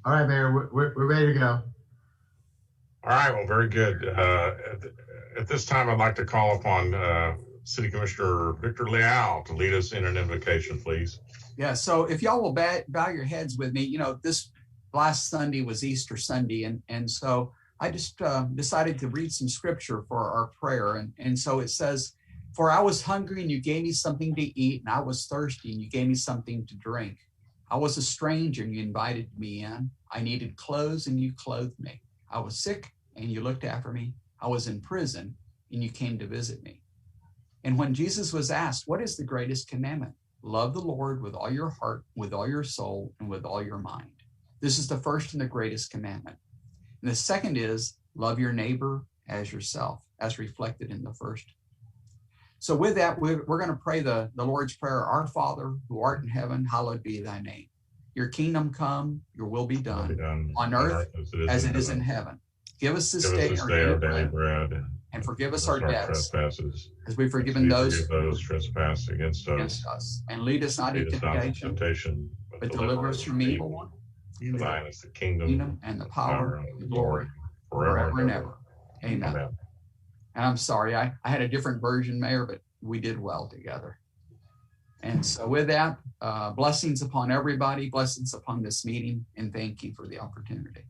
All right, Mayor, we're ready to go. All right, well, very good. At this time, I'd like to call upon City Commissioner Victor Leal to lead us in an invocation, please. Yeah, so if y'all will bow your heads with me, this last Sunday was Easter Sunday, and so I just decided to read some scripture for our prayer. And so it says, "For I was hungry and you gave me something to eat, and I was thirsty and you gave me something to drink. I was a stranger and you invited me in. I needed clothes and you clothed me. I was sick and you looked after me. I was in prison and you came to visit me." And when Jesus was asked, "What is the greatest commandment?" "Love the Lord with all your heart, with all your soul, and with all your mind." This is the first and the greatest commandment. And the second is, love your neighbor as yourself, as reflected in the first. So with that, we're going to pray the Lord's Prayer. "Our Father, who art in heaven, hallowed be thy name. Your kingdom come, your will be done on earth as it is in heaven. Give us this day our daily bread, and forgive us our debts, as we've forgiven those trespass against us. And lead us not into temptation, but deliver us from evil one. For thine is the kingdom and the power and the glory forever and ever. Amen. And I'm sorry, I had a different version, Mayor, but we did well together. And so with that, blessings upon everybody, blessings upon this meeting, and thank you for the opportunity.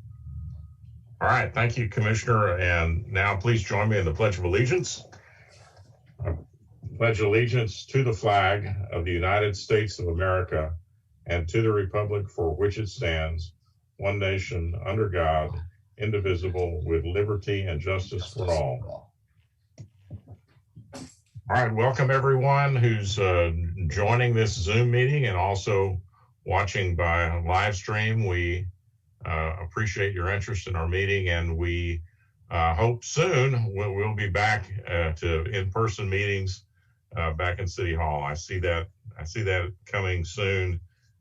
All right, thank you, Commissioner. And now please join me in the Pledge of Allegiance. I pledge allegiance to the flag of the United States of America and to the republic for which it stands, one nation, under God, indivisible, with liberty and justice for all. All right, welcome everyone who's joining this Zoom meeting and also watching by live stream. We appreciate your interest in our meeting, and we hope soon we'll be back to in-person meetings back in City Hall. I see that coming soon,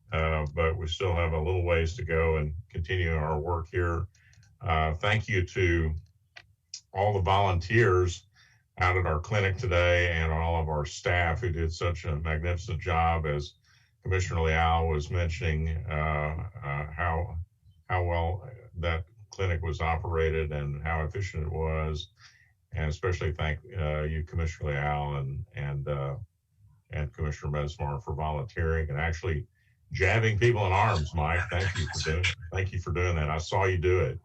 but we still have a little ways to go and continue our work here. Thank you to all the volunteers out at our clinic today and all of our staff who did such a magnificent job. As Commissioner Leal was mentioning, how well that clinic was operated and how efficient it was, and especially thank you, Commissioner Leal, and Commissioner Mesmar for volunteering and actually jabbing people in arms. Mike, thank you for doing that. I saw you do it,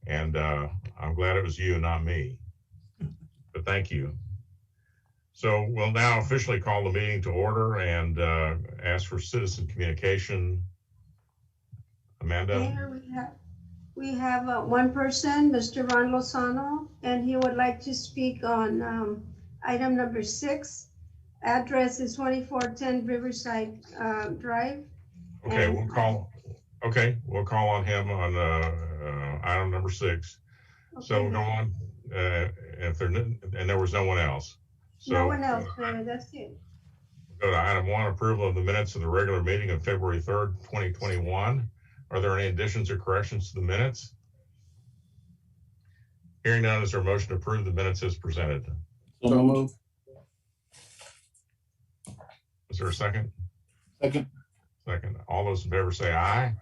and I'm glad it was you, not me. But thank you. So we'll now officially call the meeting to order and ask for citizen communication. Amanda? Mayor, we have one person, Mr. Ron Lozano, and he would like to speak on item number 6. Address is 2410 Riverside Drive. Okay, we'll call on him on item number 6. Okay. So go on. And there was no one else. So, no one else, that's it. Go to item 1, approval of the minutes of the regular meeting of February 3rd, 2021. Are there any additions or corrections to the minutes? Hearing none, is there a motion to approve the minutes as presented? So moved. Is there a second? Second. All those in favor say aye.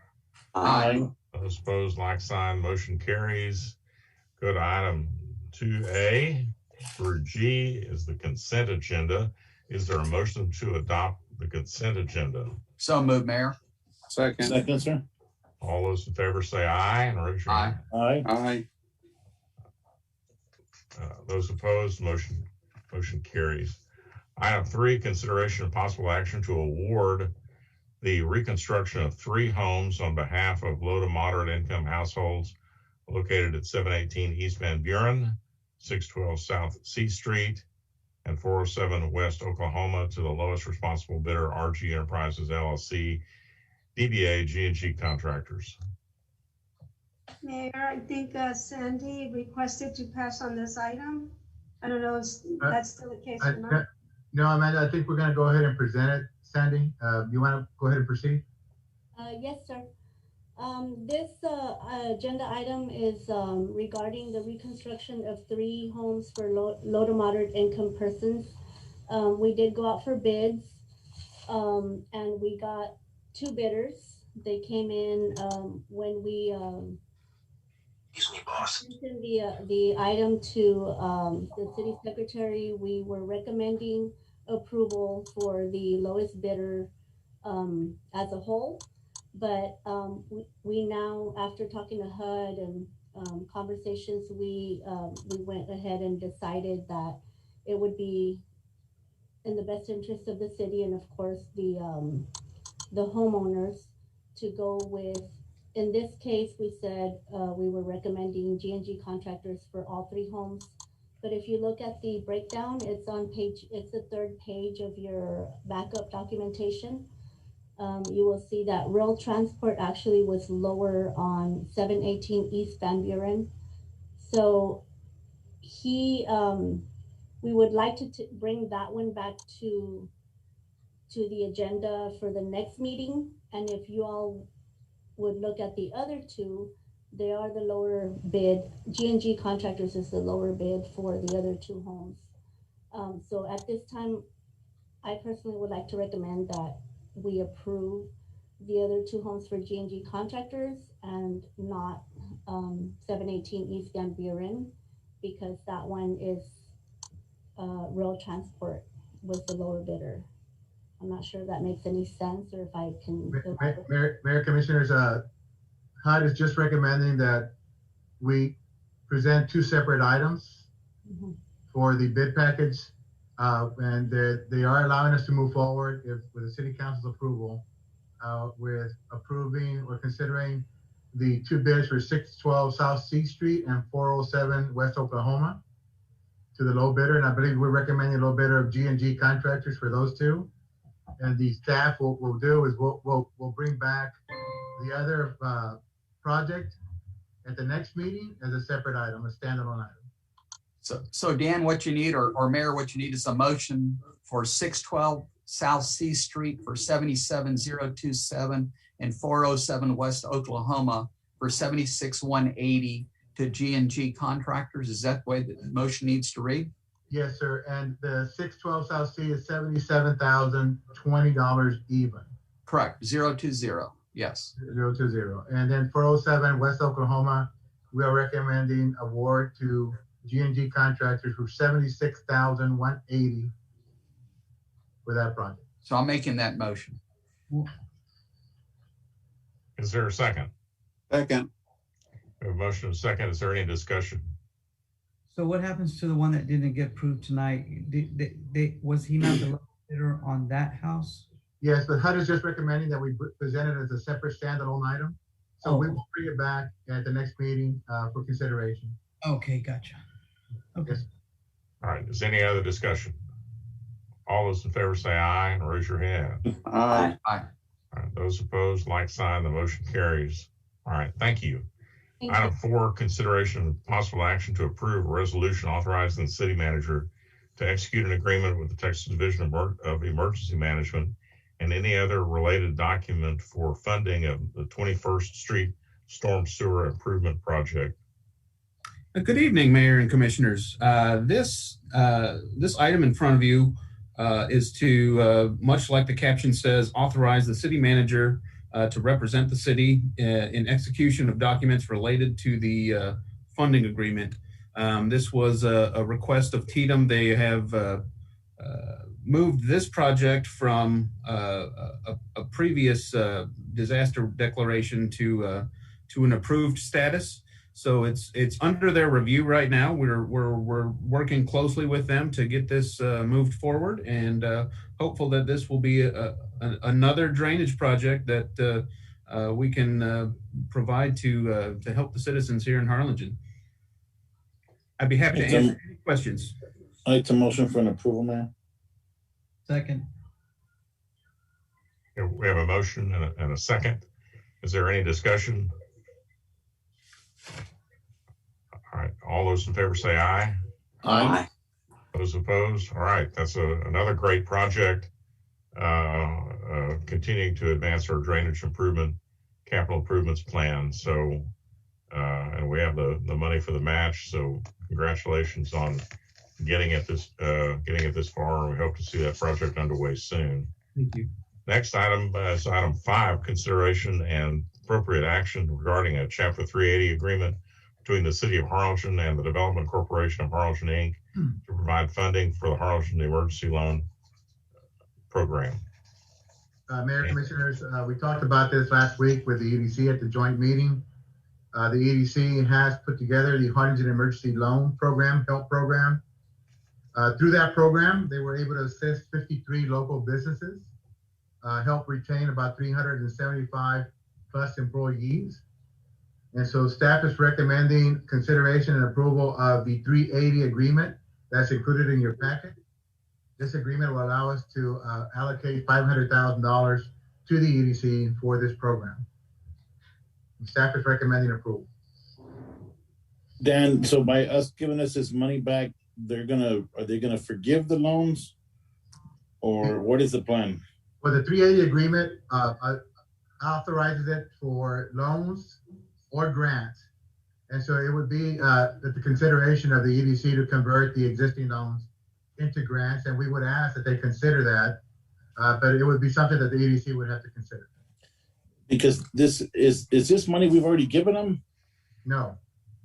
Aye. Those opposed, like sign. Motion carries. Go to item 2A. For G is the consent agenda. Is there a motion to adopt the consent agenda? So moved, Mayor. Second, sir. All those in favor say aye and raise your hand. Aye. Those opposed, motion carries. Item 3, consideration of possible action to award the reconstruction of 3 homes on behalf of low to moderate income households located at 718 East Van Buren, 612 South C Street, and 407 West Oklahoma to the lowest responsible bidder, RG Enterprises LLC, DBA G&G Contractors. Mayor, I think Sandy requested to pass on this item. I don't know if that's still the case or not. No, Amanda, I think we're going to go ahead and present it. Sandy, you want to go ahead and proceed? Yes, sir. This agenda item is regarding the reconstruction of 3 homes for low to moderate income persons. We did go out for bids, and we got 2 bidders. They came in when we mentioned the item to the city secretary. We were recommending approval for the lowest bidder as a whole. But we now, after talking to HUD and conversations, we went ahead and decided that it would be in the best interest of the city and of course the homeowners to go with, in this case, we said we were recommending G&G Contractors for all 3 homes. But if you look at the breakdown, it's the 3rd page of your backup documentation. You will see that Rail Transport actually was lower on 718 East Van Buren. So we would like to bring that one back to the agenda for the next meeting. And if you all would look at the other 2, they are the lower bid. G&G Contractors is the lower bid for the other 2 homes. So at this time, I personally would like to recommend that we approve the other 2 homes for G&G Contractors and not 718 East Van Buren, because that one is Rail Transport was the lower bidder. I'm not sure if that makes any sense or if I can. Mayor, Commissioners, HUD is just recommending that we present 2 separate items for the bid package. And they are allowing us to move forward with the City Council's approval with approving or considering the 2 bids for 612 South C Street and 407 West Oklahoma to the low bidder. And I believe we're recommending low bidder of G&G Contractors for those 2. And the staff will do is we'll bring back the other project at the next meeting as a separate item, a standalone item. So Dan, what you need, or Mayor, what you need is a motion for 612 South C Street for 77027 and 407 West Oklahoma for 76180 to G&G Contractors. Is that the way the motion needs to read? Yes, sir. And the 612 South C is $77,020 even. Correct. 020. Yes. 020. And then 407 West Oklahoma, we are recommending award to G&G Contractors for $76,180 for that project. So I'm making that motion. Is there a second? Second. We have a motion and a second. Is there any discussion? So what happens to the one that didn't get approved tonight? Was he not the lowest bidder on that house? Yes, but HUD is just recommending that we present it as a separate standalone item. So we will bring it back at the next meeting for consideration. Okay, gotcha. Okay. Yes. All right. Is any other discussion? All those in favor say aye and raise your hand. Aye. Aye. All right. Those opposed, like sign. The motion carries. All right. Thank you. Thank Item you. 4, consideration of possible action to approve a resolution authorizing the city manager to execute an agreement with the Texas Division of Emergency Management and any other related document for funding of the 21st Street Storm Sewer Improvement Project. Good evening, Mayor and Commissioners. This item in front of you is to, much like the caption says, authorize the city manager to represent the city in execution of documents related to the funding agreement. This was a request of TDM. They have moved this project from a previous disaster declaration to an approved status. So it's under their review right now. We're working closely with them to get this moved forward, and hopeful that this will be another drainage project that we can provide to help the citizens here in Harlingen. I'd be happy to answer any questions. I'd like to motion for an approval, Mayor. Second. We have a motion and a second. Is there any discussion? All right. All those in favor say aye. Aye. Those opposed? All right. That's another great project. Continuing to advance our drainage improvement, capital improvements plan. So, and we have the money for the match. So congratulations on getting it this far. We hope to see that project underway soon. Thank you. Next item is item 5, consideration and appropriate action regarding a Chapter 380 agreement between the City of Harlingen and the Development Corporation of Harlingen, Inc. to provide funding for the Harlingen Emergency Loan Program. Mayor, Commissioners, we talked about this last week with the EDC at the joint meeting. The EDC has put together the Harlingen Emergency Loan Program, HELP program. Through that program, they were able to assist 53 local businesses, help retain about 375 plus employees. And so staff is recommending consideration and approval of the 380 agreement that's included in your packet. This agreement will allow us to allocate $500,000 to the EDC for this program. And staff is recommending approval. Dan, so by us giving us this money back, are they gonna forgive the loans, or what is the plan? Well, the 380 agreement authorizes it for loans or grants. And so it would be at the consideration of the EDC to convert the existing loans into grants, and we would ask that they consider that, but it would be something that the EDC would have to consider. Because this is this money we've already given them? No.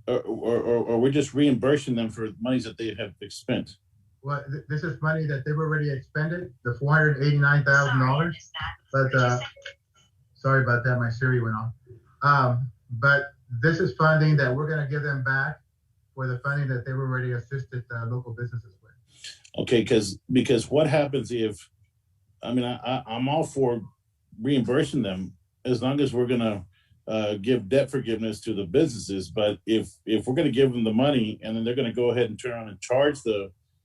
Or we're just reimbursing them for monies that they have spent? Well, this is money that they've already expended, the $489,000. But sorry about that, my Siri went off. But this is funding that we're going to give them back for the funding that they've already assisted local businesses with. Okay, because what happens if, I mean, I'm all for reimbursing them as long as we're going to give debt forgiveness to the businesses. But if we're going to give them the money and then they're going to go ahead and turn around and charge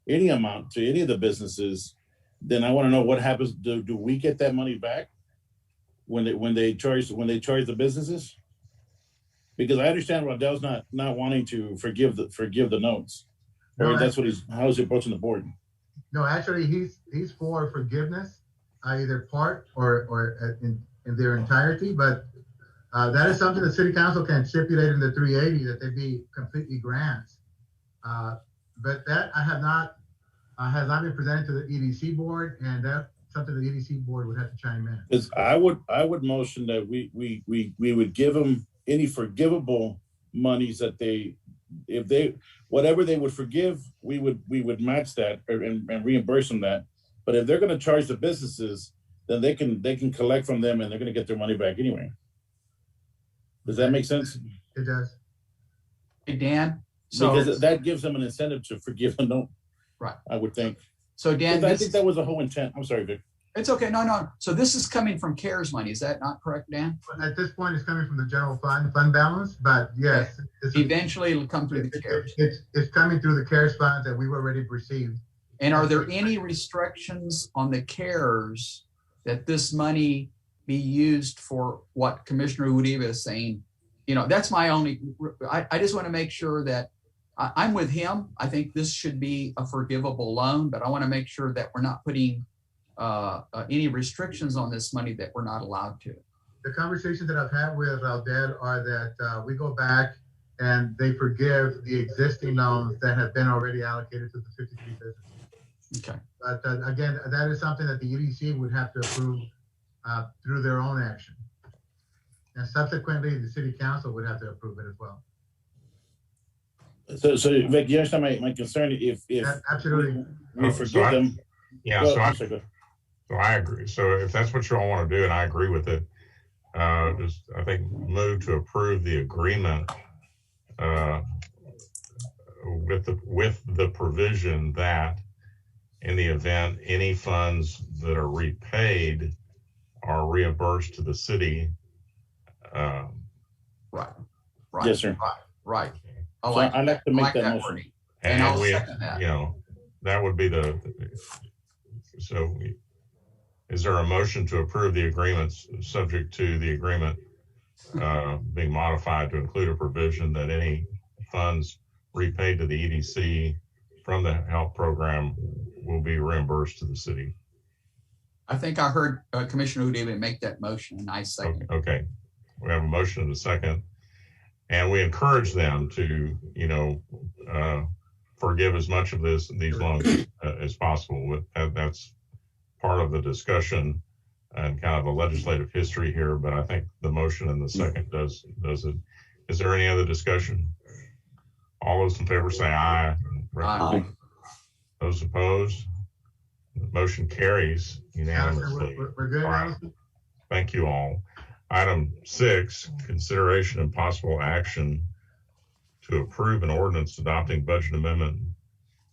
any amount to any of the businesses, then I want to know what happens. Do we get that money back when they charge the businesses? Because I understand Rodell's not wanting to forgive the notes. Or that's what how's he approaching the board? No, actually, he's for forgiveness, either part or in their entirety. But that is something the City Council can stipulate in the 380 that they be completely grants. But that has not been presented to the EDC board, and that's something the EDC board would have to chime in. Because I would motion that we would give them any forgivable monies that whatever they would forgive, we would match that and reimburse them that. But if they're going to charge the businesses, then they can collect from them and they're going to get their money back anyway. Does that make sense? It does. Hey, Dan. So because that gives them an incentive to forgive a note. Right. I would think. So Dan, I think that was the whole intent. I'm sorry, Vic. It's okay. No. So this is coming from CARES money. Is that not correct, Dan? At this point, it's coming from the general fund balance, but yes. Eventually it'll come through the CARES. It's coming through the CARES funds that we've already received. And are there any restrictions on the CARES that this money be used for what Commissioner Uribe is saying? You know, that's my only, I just want to make sure that I'm with him. I think this should be a forgivable loan, but I want to make sure that we're not putting any restrictions on this money that we're not allowed to. The conversations that I've had with Aldel are that we go back and they forgive the existing loans that have been already allocated to the 53 businesses. Okay. But again, that is something that the EDC would have to approve through their own action. And subsequently, the City Council would have to approve it as well. So Vic, you understand my concern? If absolutely, we forgive them. Yeah, so I agree. So if that's what you all want to do, and I agree with it, just I think move to approve the agreement with the provision that in the event any funds that are repaid are reimbursed to the city. Right. Yes, sir. Right. I'd like to make that motion. Wording. And I'll we, second that. you know, that would be so is there a motion to approve the agreements subject to the agreement being modified to include a provision that any funds repaid to the EDC from the HELP program will be reimbursed to the city? I think I heard Commissioner Uribe make that motion, and I second. Okay. We have a motion and a second. And we encourage them to, you know, forgive as much of these loans as possible. That's part of the discussion and kind of a legislative history here, but I think the motion and the second does it. Is there any other discussion? All those in favor say aye. Aye. Those opposed? The motion carries unanimously. We're good, All right. Allison? Thank you all. Item 6, consideration and possible action to approve an ordinance adopting budget amendment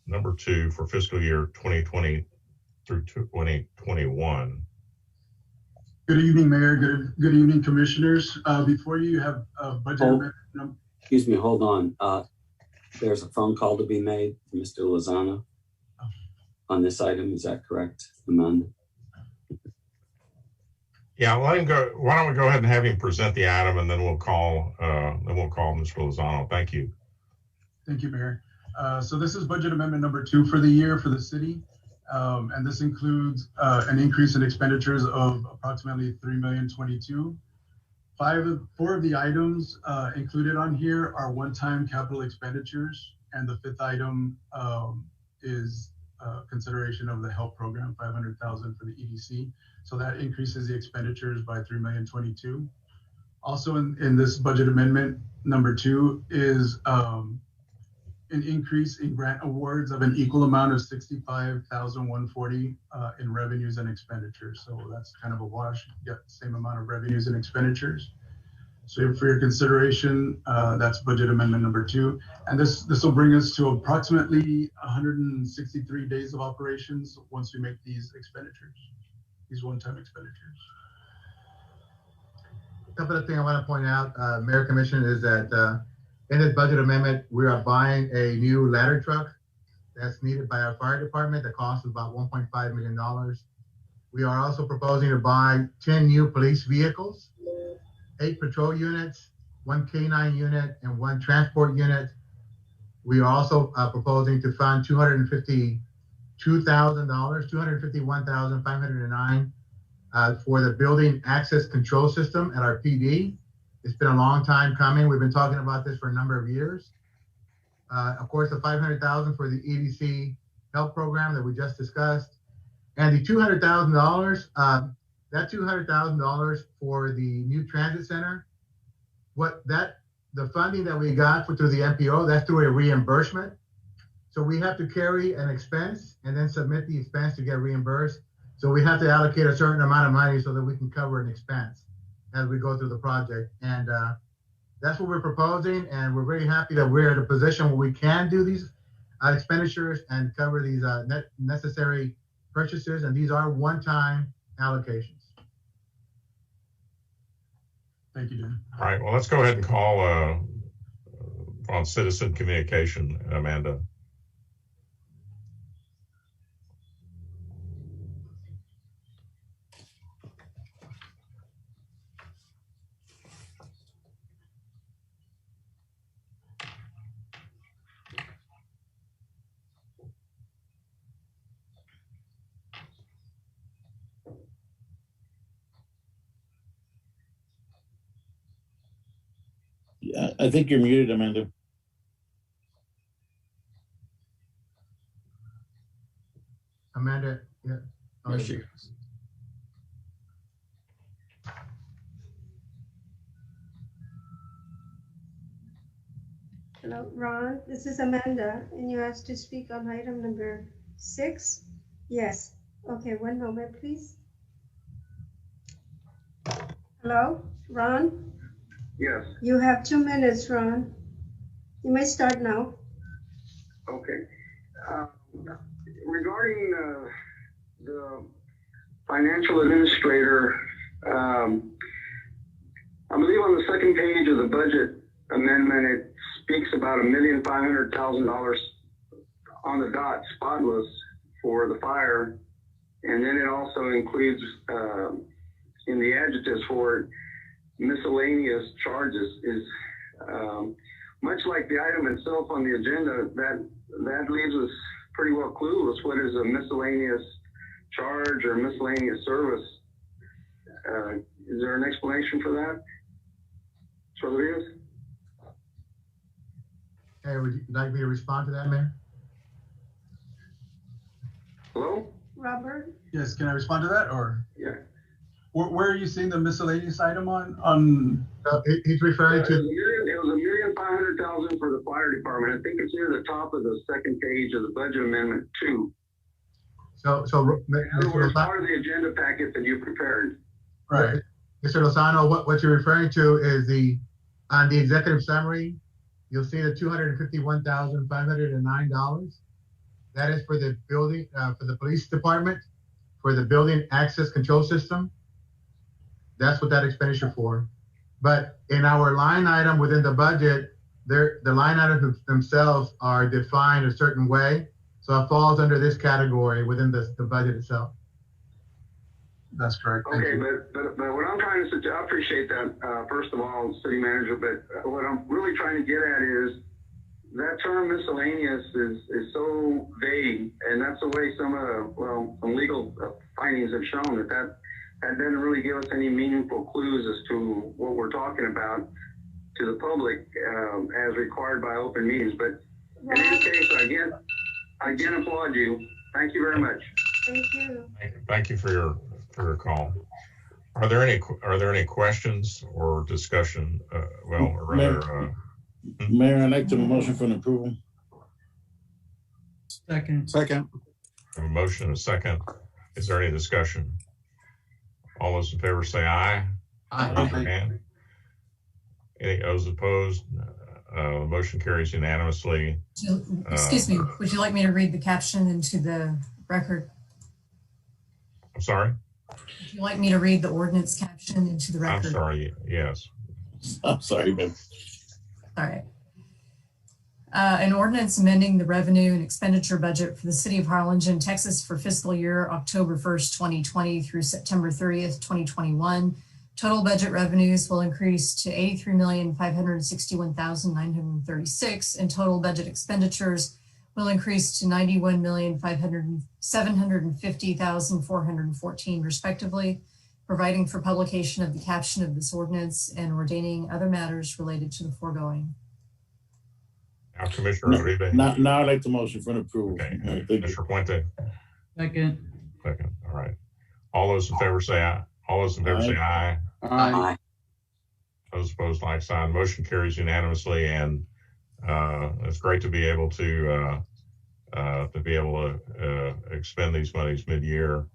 number 2 for fiscal year 2020 through 2021. Good evening, Mayor. Good evening, Commissioners. Before you have a budget amendment. Excuse me, hold on. There's a phone call to be made, Mr. Lozano, on this item. Is that correct, Amanda? Yeah, let him go. Why don't we go ahead and have him present the item, and then we'll call Mr. Lozano. Thank you. Thank you, Mayor. So this is budget amendment number 2 for the year for the city. And this includes an increase in expenditures of approximately $3,022,000. 4 of the items included on here are one-time capital expenditures, and the 5th item is consideration of the health program, $500,000 for the EDC. So that increases the expenditures by $3,022,000. Also in this budget amendment number 2 is an increase in grant awards of an equal amount of $65,140 in revenues and expenditures. So that's kind of a wash. You get the same amount of revenues and expenditures. So for your consideration, that's budget amendment number 2. And this will bring us to approximately 163 days of operations once we make these expenditures, these one-time expenditures. A couple of things I want to point out, Mayor, Commissioner, is that in this budget amendment, we are buying a new ladder truck that's needed by our fire department. The cost is about $1.5 million. We are also proposing to buy 10 new police vehicles, 8 patrol units, 1 K9 unit, and 1 transport unit. We are also proposing to fund $252,000, $251,509 for the building access control system at our PD. It's been a long time coming. We've been talking about this for a number of years. Of course, the $500,000 for the EDC health program that we just discussed, and the $200,000. That $200,000 for the new transit center. The funding that we got through the MPO, that's through a reimbursement. So we have to carry an expense and then submit the expense to get reimbursed. So we have to allocate a certain amount of money so that we can cover an expense as we go through the project. And that's what we're proposing. And we're very happy that we're in a position where we can do these expenditures and cover these necessary purchases. And these are one-time allocations. Thank you, Dan. All right, well, let's go ahead and call on citizen communication, Amanda. Yeah, I think you're muted, Amanda. Amanda, yeah. There she goes. Hello, Ron, this is Amanda, and you asked to speak on item number 6? Yes. Okay, one moment, please. Hello, Ron? Yes. You have 2 minutes, Ron. You may start now. Okay. Regarding the financial administrator, I believe on the second page of the budget amendment, it speaks about $1,500,000 on the dot, spotless, for the fire, and then it also includes in the adjectives for it, miscellaneous charges. Is much like the item itself on the agenda, that leaves us pretty well clueless. What is a miscellaneous charge or miscellaneous service? Is there an explanation for that? So there is. Hey, would you like me to respond to that, Mayor? Hello? Robert? Yes, can I respond to that or? Yeah. Where are you seeing the miscellaneous item on? He's referring to, It was $1,500,000 for the fire department. I think it's near the top of the second page of the budget amendment 2. In other words, part of the agenda packet that you prepared. Right. Mr. Lozano, what you're referring to is on the executive summary, you'll see the $251,509. That is for the building, for the police department, for the building access control system. That's what that expenditure for. But in our line item within the budget, the line items themselves are defined a certain way. So it falls under this category within the budget itself. That's correct. Okay, but what I'm trying to suggest, I appreciate that, first of all, city manager, but what I'm really trying to get at is that term miscellaneous is so vague, and that's the way some legal findings have shown that doesn't really give us any meaningful clues as to what we're talking about to the public as required by open meetings. But in any case, I again applaud you. Thank you very much. Thank you. Thank you for your call. Are there any questions or discussion? Mayor, I'd like to motion for an approval. Second. A motion and a second. Is there any discussion? All those in favor say aye. Raise your hand. Any those opposed? The motion carries unanimously. Excuse me, would you like me to read the caption into the record? I'm sorry? Would you like me to read the ordinance caption into the record? I'm sorry, yes. I'm sorry, ma'am. All right. An ordinance amending the revenue and expenditure budget for the city of Harlingen, Texas for fiscal year October 1st, 2020 through September 30th, 2021. Total budget revenues will increase to $83,561,936, and total budget expenditures will increase to $91,750,414 respectively, providing for publication of the caption of this ordinance and ordaining other matters related to the foregoing. Now, Commissioner Uribe. Now I'd like to motion for an approval. Okay. Commissioner Puente. Second. All right. All those in favor say aye. All those in favor say aye. Aye. Those opposed, like sign. Motion carries unanimously, and it's great to be able to expend these monies mid-year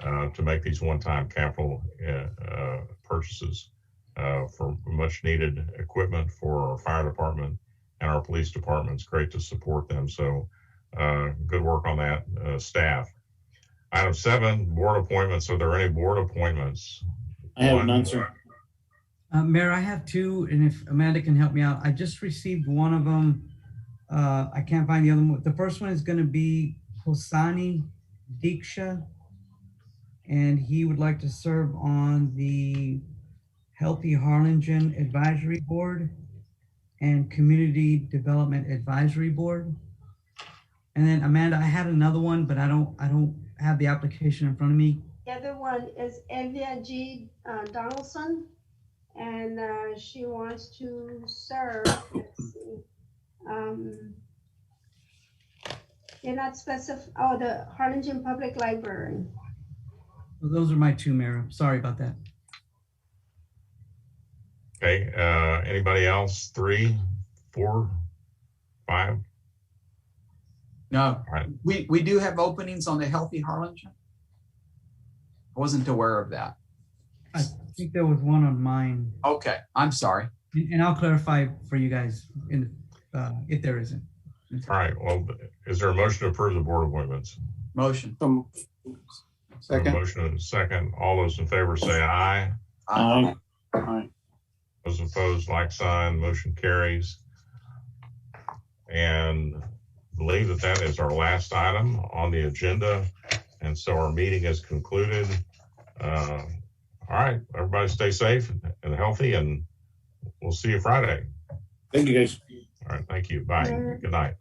to make these one-time capital purchases for much needed equipment for our fire department and our police department. It's great to support them. So good work on that, staff. Item 7, board appointments. Are there any board appointments? I have none, sir. Mayor, I have 2, and if Amanda can help me out, I just received one of them. I can't find the other one. The first one is going to be Hosani Diksha, and he would like to serve on the Healthy Harlingen Advisory Board and Community Development Advisory Board. And then Amanda, I had another one, but I don't have the application in front of me. The other one is Elvia G. Donaldson, and she wants to serve. Let's see. They're not specific. Oh, the Harlingen Public Library. Well, those are my 2, Mayor. Sorry about that. Okay. Anybody else? 3, 4, 5? No, All right. we do have openings on the Healthy Harlingen. I wasn't aware of that. I think there was one on mine. Okay, I'm sorry. And I'll clarify for you guys if there isn't. All right. Well, is there a motion to approve the board appointments? Motion. Second. Motion and a second. All those in favor say aye. Aye. Those opposed, like sign. Motion carries. And I believe that is our last item on the agenda. And so our meeting is concluded. All right. Everybody stay safe and healthy, and we'll see you Friday. Thank you, guys. All right. Thank you. Bye. Good night.